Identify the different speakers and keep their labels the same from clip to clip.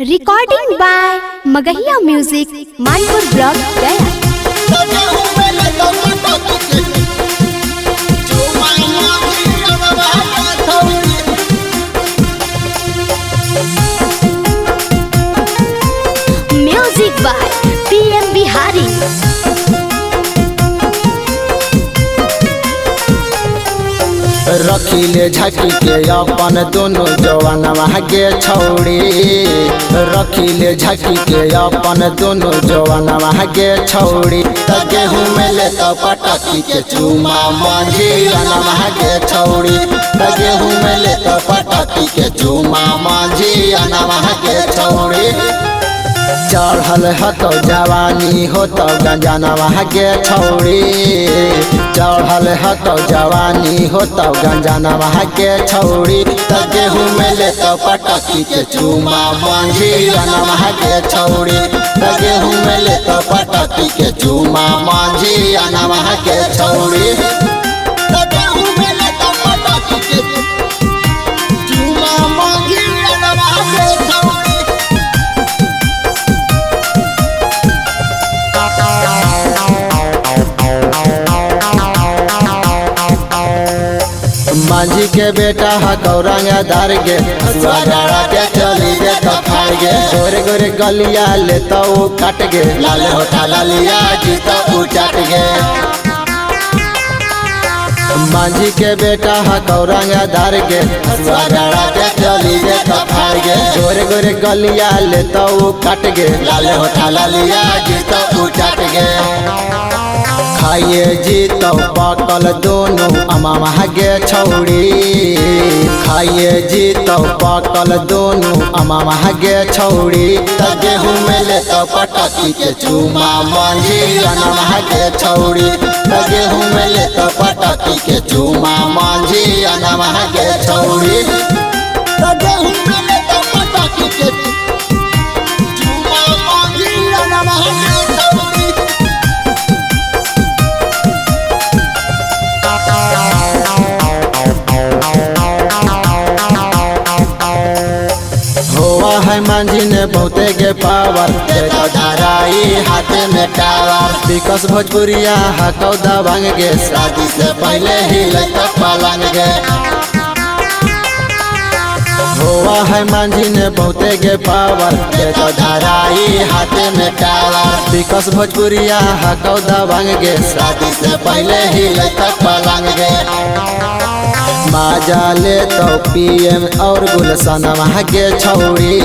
Speaker 1: Recording by Magahiya music Manpur block Gaya. Music by PM Bihari.
Speaker 2: रखीले झकी के अपन दोनों जवानवा गे छौड़ी। रखीले झकी के अपन दोनों जवानवा गे छौड़ी। त गेहूं में ले तो पटकी के चूमा मांझी अनवा गे छौड़ी। त गेहूं में ले तो पटकी के चूमा मांझी अनवा गे छौड़ी। चढ़ल हतो जवानी हो तो गंजानवा गे छौड़ी। चढ़ल हतो जवानी हो तो गंजानवा गे छौड़ी। त गेहूं में ले तो पटकी के चूमा मांझी अनवा गे छौड़ी। त गेहूं में ले तो पटकी के चूमा मांझी अनवा गे छौड़ी। त गेहूं में ले तो पटकी के चूमा मांझी अनवा गे छौड़ी। मांझी के बेटा हकौरंगा धार गे हसुआ के चली गे तो फाड़ गे। गोरे गोरे गलिया ले तो काट गे। लाल होठा लालिया जी तो चाट गे। मांझी के बेटा हकौरंगा धार गे हसुआ के चली गे तो फाड़ गे। गोरे गोरे गलिया ले तो काट गे। लाल होठा लालिया जी तो चाट गे। खाइए जी तो पकल दोनों अमामा गे छौड़ी। खाइए जी तो पकल दोनों अमामा गे छौड़ी। त गेहूं में ले तो पटकी के चूमा मांझी अनवा गे छौड़ी। त गेहूं में ले तो पटकी के चूमा मांझी अनवा गे छौड़ी। त गेहूं में ले तो पटकी के चूमा मांझी अनवा गे छौड़ी। होवा है मांझी ने बहुते गे पावर। देखो धराई हाथ में टावर। विकास भोजपुरिया हकौ दबंग गे। शादी से पहले ही लड़का पलंग गे। होवा है मांझी ने बहुते गे पावर। देखो धराई हाथ में टावर। विकास भोजपुरिया हकौ दबंग गे। शादी से पहले ही लड़का पलंग गे। माजा ले तो पीएम और गुलशनवा गे छौड़ी।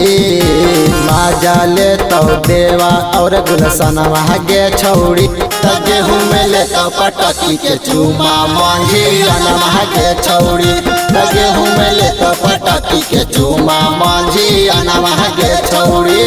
Speaker 2: माजा ले तो देवा और गुलशनवा गे छौड़ी। त गेहूं में ले तो पटकी के चूमा मांझी अनवा गे छौड़ी। त गेहूं में ले तो पटकी के चूमा मांझी अनवा गे छौड़ी।